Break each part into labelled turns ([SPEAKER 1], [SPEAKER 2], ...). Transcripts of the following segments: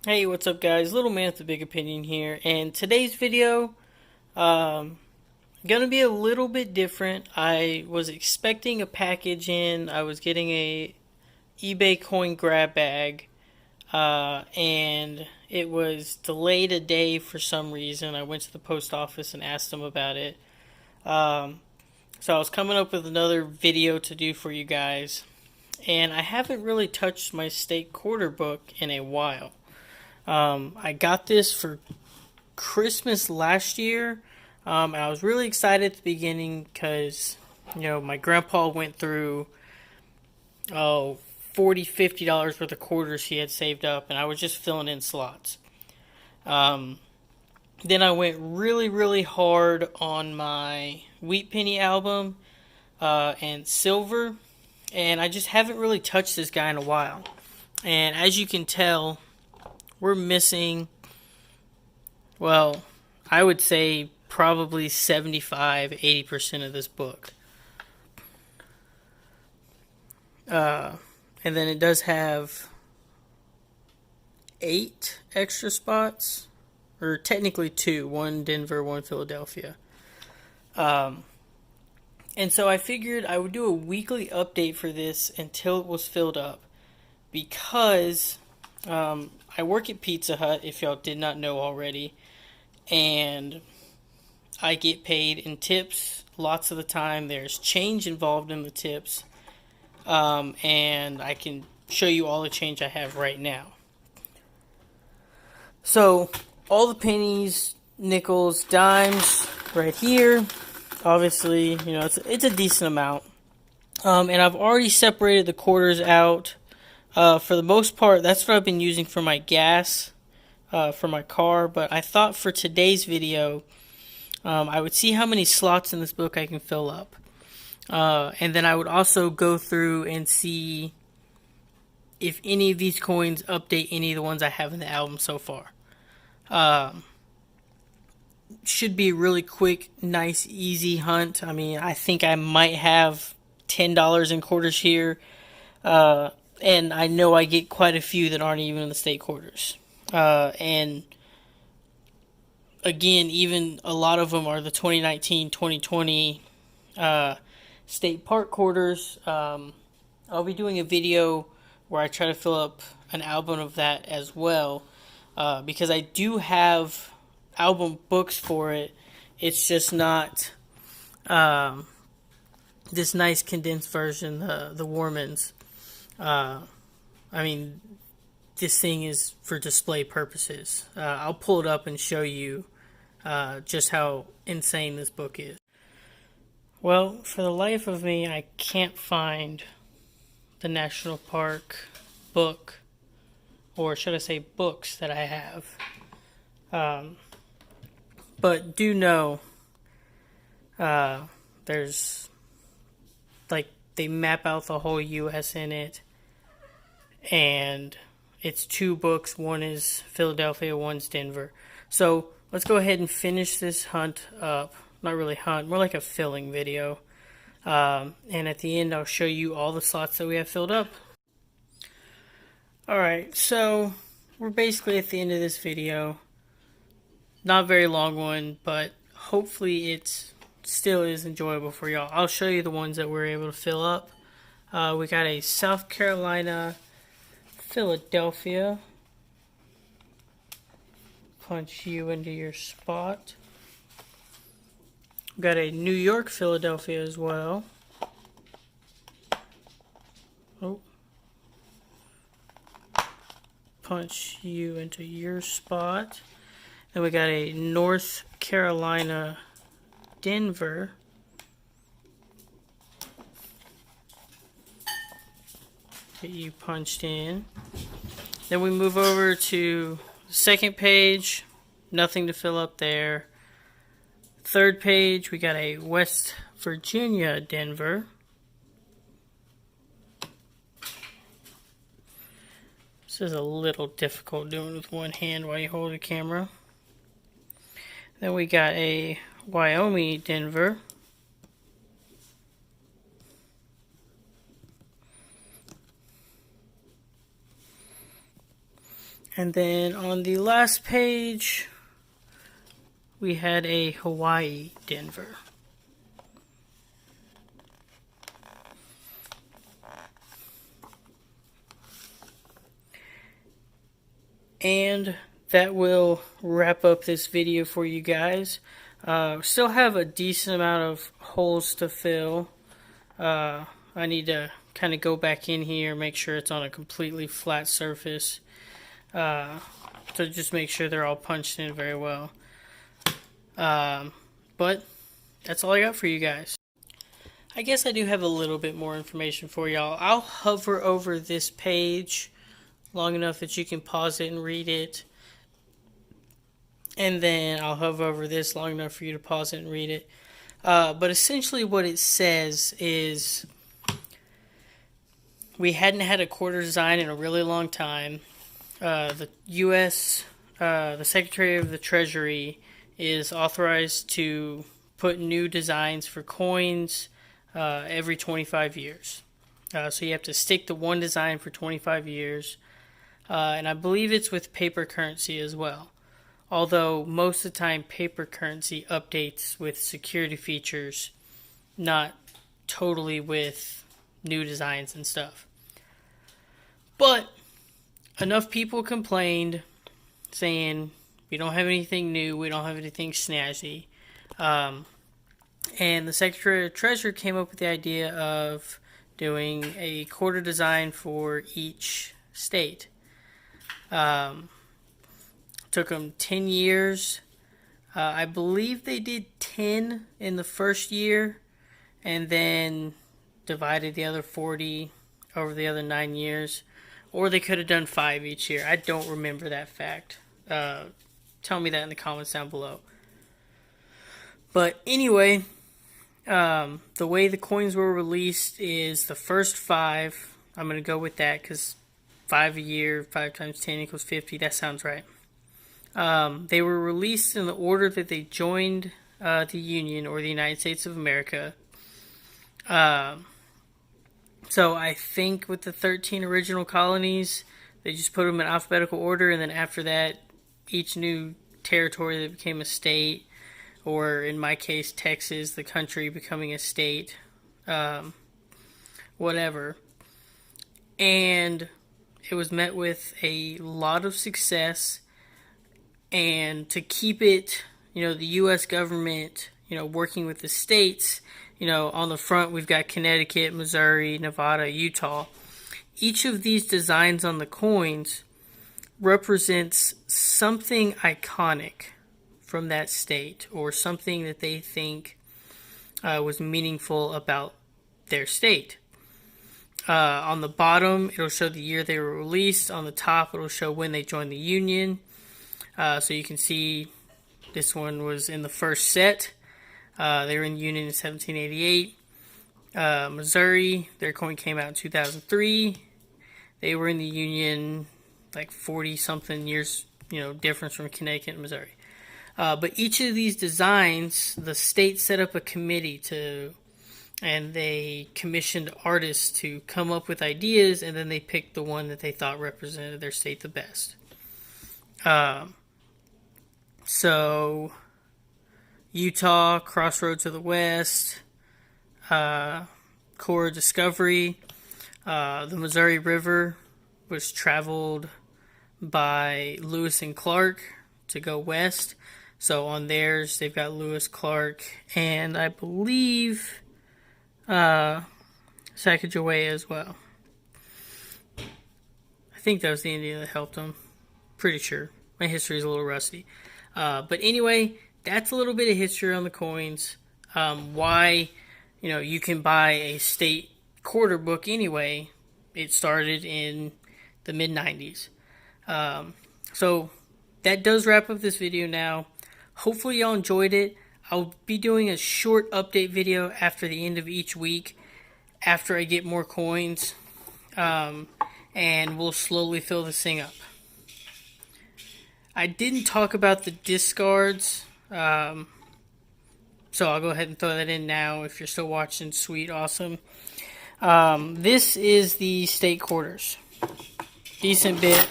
[SPEAKER 1] Hey, what's up, guys? Little man with a big opinion here, and today's video, um, gonna be a little bit different. I was expecting a package in. I was getting a eBay coin grab bag, and it was delayed a day for some reason. I went to the post office and asked them about it. Um, so I was coming up with another video to do for you guys, and I haven't really touched my state quarter book in a while. I got this for Christmas last year. And I was really excited at the beginning because, my grandpa went through, oh, $40, $50 worth of quarters he had saved up, and I was just filling in slots. Um, then I went really, really hard on my Wheat Penny album and Silver, and I just haven't really touched this guy in a while. And as you can tell, we're missing, well, I would say probably 75-80% of this book. And then it does have 8 extra spots, or technically 2, one Denver, one Philadelphia. And so I figured I would do a weekly update for this until it was filled up, because I work at Pizza Hut, if y'all did not know already, and I get paid in tips lots of the time. There's change involved in the tips, and I can show you all the change I have right now. So, all the pennies, nickels, dimes right here. Obviously, it's a decent amount. And I've already separated the quarters out. For the most part, that's what I've been using for my gas, for my car. But I thought for today's video, I would see how many slots in this book I can fill up. And then I would also go through and see if any of these coins update any of the ones I have in the album so far. Should be a really quick, nice, easy hunt. I mean, I think I might have $10 in quarters here. And I know I get quite a few that aren't even in the state quarters. And again, even a lot of them are the 2019, 2020 state park quarters. I'll be doing a video where I try to fill up an album of that as well, because I do have album books for it. It's just not this nice condensed version, the Warmans. I mean, this thing is for display purposes. I'll pull it up and show you just how insane this book is. Well, for the life of me, I can't find the National Park book, or should I say books that I have. But do know there's, like, they map out the whole U.S. in it, and it's 2 books. One is Philadelphia, one's Denver. So let's go ahead and finish this hunt up. Not really hunt, more like a filling video. And at the end, I'll show you all the slots that we have filled up. Alright, so we're basically at the end of this video. Not a very long one, but hopefully it still is enjoyable for y'all. I'll show you the ones that we're able to fill up. We got a South Carolina, Philadelphia. Punch you into your spot. We got a New York, Philadelphia as well. Oh. Punch you into your spot. Then we got a North Carolina, Denver. Get you punched in. Then we move over to the second page. Nothing to fill up there. Third page, we got a West Virginia, Denver. This is a little difficult doing with one hand while you hold the camera. Then we got a Wyoming, Denver. And then on the last page, we had a Hawaii Denver. And that will wrap up this video for you guys. Still have a decent amount of holes to fill. I need to kind of go back in here, make sure it's on a completely flat surface. To just make sure they're all punched in very well. But that's all I got for you guys. I guess I do have a little bit more information for y'all. I'll hover over this page long enough that you can pause it and read it. And then I'll hover over this long enough for you to pause it and read it. But essentially what it says is we hadn't had a quarter design in a really long time. The U.S., the Secretary of the Treasury is authorized to put new designs for coins every 25 years. So you have to stick to one design for 25 years. And I believe it's with paper currency as well. Although most of the time paper currency updates with security features, not totally with new designs and stuff. But enough people complained saying we don't have anything new, we don't have anything snazzy. And the Secretary of Treasury came up with the idea of doing a quarter design for each state. Took them 10 years. I believe they did 10 in the first year and then divided the other 40 over the other 9 years. Or they could have done 5 each year. I don't remember that fact. Tell me that in the comments down below. But anyway, the way the coins were released is the first 5. I'm going to go with that because 5 a year, 5 times 10 equals 50. That sounds right. They were released in the order that they joined the Union or the United States of America. So I think with the 13 original colonies, they just put them in alphabetical order, and then after that, each new territory that became a state, or in my case, Texas, the country becoming a state, whatever. And it was met with a lot of success. And to keep it, the U.S. government, working with the states, on the front we've got Connecticut, Missouri, Nevada, Utah. Each of these designs on the coins represents something iconic from that state or something that they think was meaningful about their state. On the bottom, it'll show the year they were released. On the top, it'll show when they joined the Union. So you can see this one was in the first set. They were in the Union in 1788. Missouri, their coin came out in 2003. They were in the Union like 40-something years, difference from Connecticut and Missouri. But each of these designs, the state set up a committee and they commissioned artists to come up with ideas, and then they picked the one that they thought represented their state the best. So, Utah, Crossroads of the West, Core Discovery, the Missouri River was traveled by Lewis and Clark to go west. So on theirs, they've got Lewis, Clark, and I believe Sacagawea as well. I think that was the Indian that helped them. Pretty sure. My history is a little rusty. But anyway, that's a little bit of history on the coins. Why, you can buy a state quarter book anyway. It started in the mid-90s. So that does wrap up this video now. Hopefully y'all enjoyed it. I'll be doing a short update video after the end of each week after I get more coins. And we'll slowly fill this thing up. I didn't talk about the discards, so I'll go ahead and throw that in now. If you're still watching, sweet, awesome. This is the state quarters. Decent bit.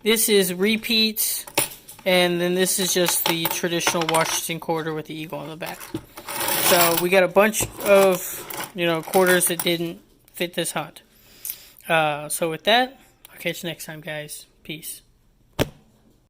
[SPEAKER 1] This is repeats, and then this is just the traditional Washington quarter with the eagle on the back. So we got a bunch of, quarters that didn't fit this hunt. So with that, I'll catch you next time, guys. Peace.